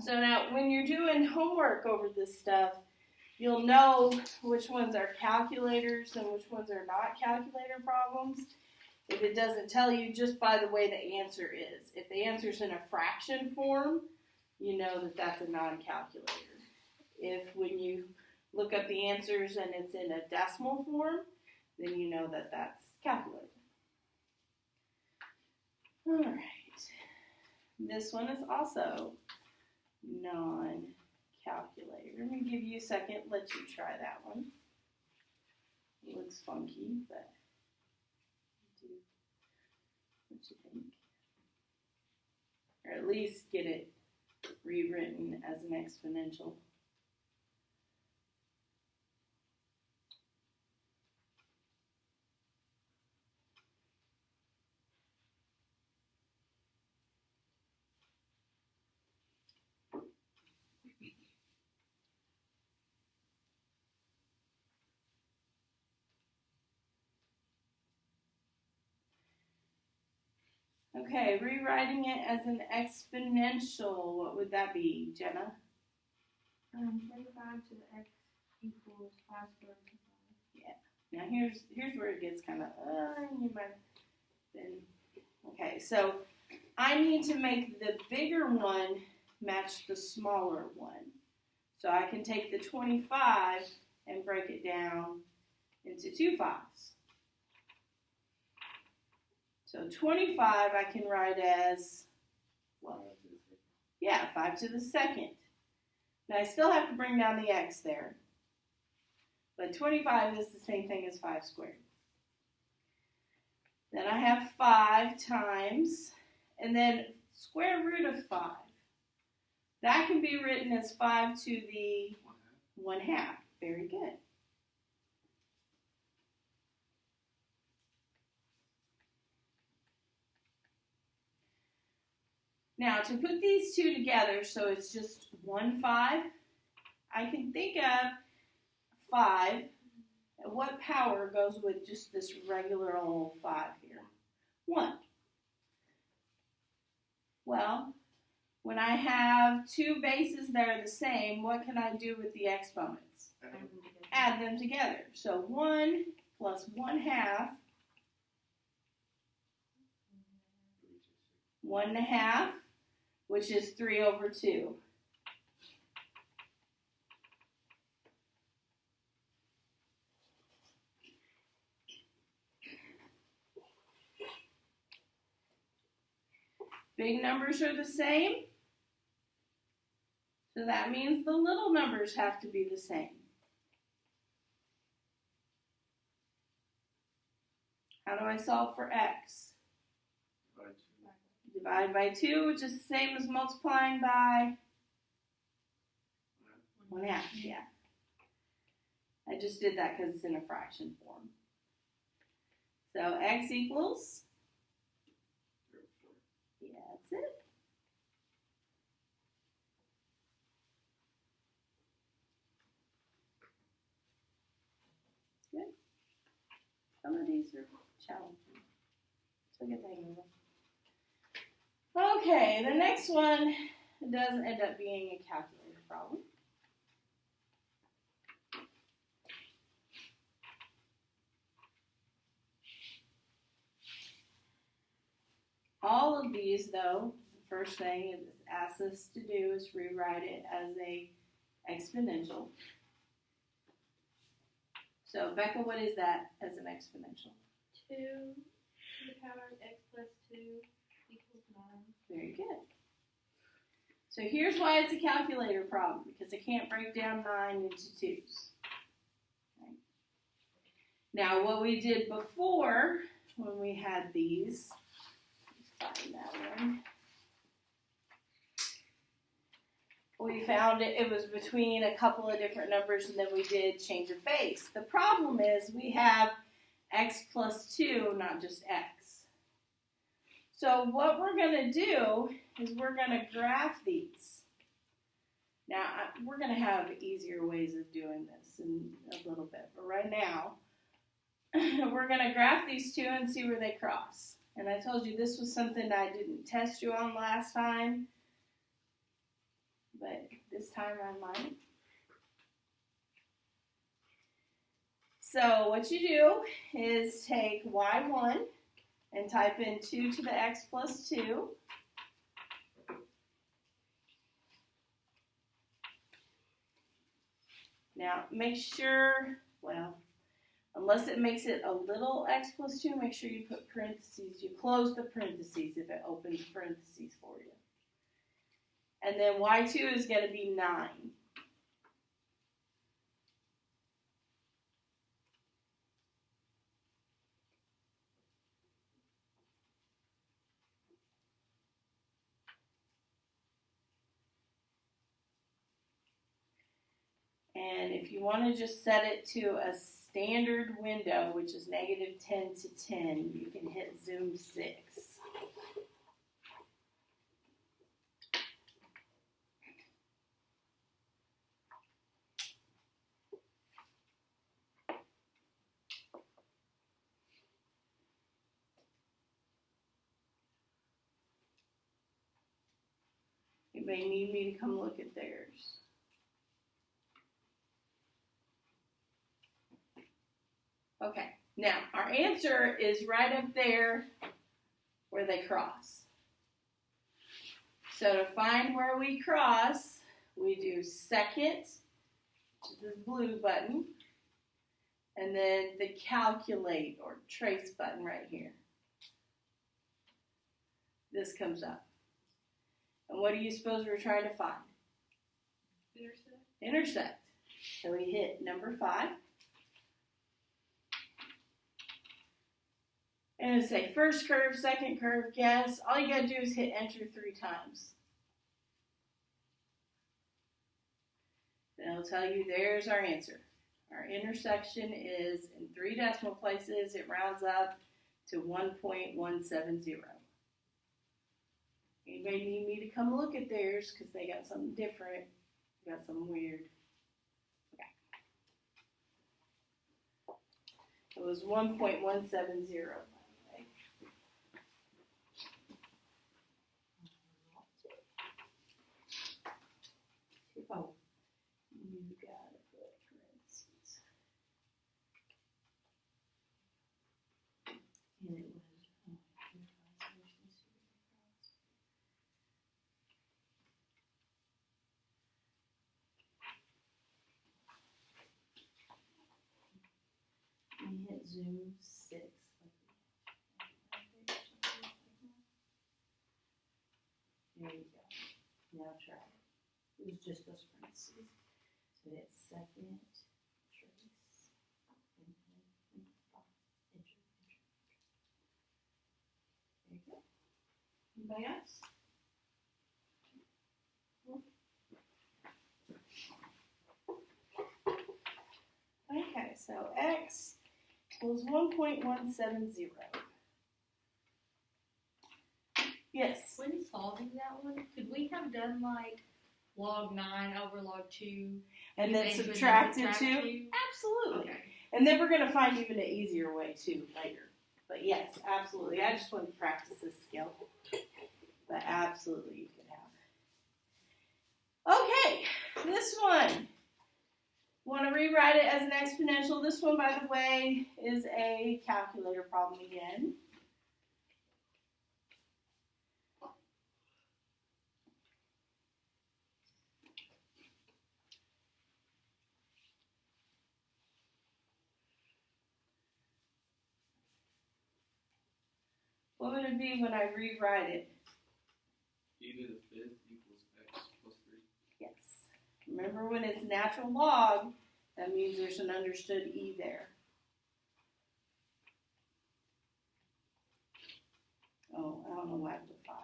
So now when you're doing homework over this stuff, you'll know which ones are calculators and which ones are not calculator problems if it doesn't tell you just by the way the answer is. If the answer's in a fraction form, you know that that's a non-calculator. If when you look up the answers and it's in a decimal form, then you know that that's calculated. All right. This one is also non-calculator. Let me give you a second, let you try that one. It looks funky, but what you think? Or at least get it rewritten as an exponential. Okay, rewriting it as an exponential, what would that be, Jenna? 25 to the x equals 5 squared to 5. Yeah. Now here's where it gets kind of, you might then. Okay, so I need to make the bigger one match the smaller one. So I can take the 25 and break it down into 2 5s. So 25 I can write as, well, yeah, 5 to the second. Now I still have to bring down the x there. But 25 is the same thing as 5 squared. Then I have 5 times, and then square root of 5. That can be written as 5 to the 1/2. Very good. Now, to put these two together, so it's just 1 5, I can think of 5. What power goes with just this regular old 5 here? 1. Well, when I have 2 bases that are the same, what can I do with the exponents? Add them together. So 1 plus 1/2, 1/2, which is 3 over 2. Big numbers are the same, so that means the little numbers have to be the same. How do I solve for x? Divide by 2, which is the same as multiplying by 1/2, yeah. I just did that because it's in a fraction form. So x equals, yeah, that's it. Good. Some of these are challenging, so get the hang of them. Okay, the next one does end up being a calculator problem. All of these, though, the first thing it asks us to do is rewrite it as a exponential. So, Becca, what is that as an exponential? 2 to the power of x plus 2 equals 9. Very good. So here's why it's a calculator problem, because it can't break down 9 into 2s. Right. Now, what we did before when we had these, let's find that one. We found it was between a couple of different numbers, and then we did change of base. The problem is we have x plus 2, not just x. So what we're going to do is we're going to graph these. Now, we're going to have easier ways of doing this in a little bit, but right now, we're going to graph these two and see where they cross. And I told you this was something I didn't test you on last time. but this time I might. So what you do is take y1 and type in 2 to the x plus 2. Now make sure, well, unless it makes it a little x plus 2, make sure you put parentheses. You close the parentheses if it opens parentheses for you. And then y2 is going to be 9. And if you want to just set it to a standard window, which is negative 10 to 10, you can hit zoom 6. Anybody need me to come look at theirs? Okay, now our answer is right up there where they cross. So to find where we cross, we do second, this blue button, and then the calculate or trace button right here. This comes up. And what do you suppose we're trying to find? Intersect. Intersect. So we hit number 5. And it'll say first curve, second curve, guess. All you gotta do is hit enter 3 times. Then it'll tell you there's our answer. Our intersection is in 3 decimal places. It rounds up to 1.170. Anybody need me to come look at theirs because they got something different? Got something weird. Okay. It was 1.170. Oh. You gotta put parentheses. And it was, We hit zoom 6. There you go. Now try it. It was just those parentheses. So it's second, trace, and then enter. There you go. Anybody else? Okay, so x equals 1.170. Yes. When solving that one, could we have done like log 9 over log 2? And then Things would subtracted subtract 2? two? Absolutely. Okay. And then we're going to find even an easier way too later. But yes, absolutely. I just want to practice this skill. But absolutely you can have. Okay, this one. Want to rewrite it as an exponential. This one, by the way, is a calculator problem again. What would it be when I rewrite it? E to the 5th equals x plus 3. Yes. Remember when it's natural log, that means there's an understood e there. Oh, I don't know why I put 5,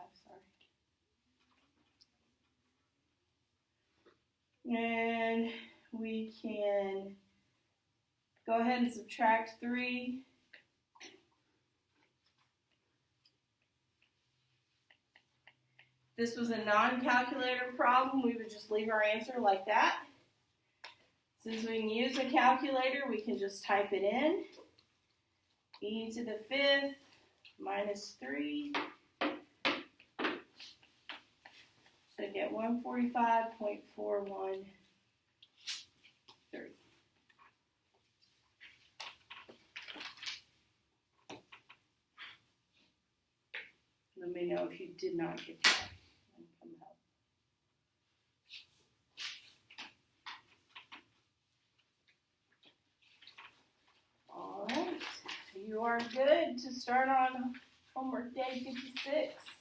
sorry. And we can go ahead and subtract 3. If this was a non-calculator problem, we would just leave our answer like that. Since we can use a calculator, we can just type it in. E to the 5th minus 3 should gonna get 145.413. Let me know if you did not get that. And come help. All right, you are good to start on homework day 56.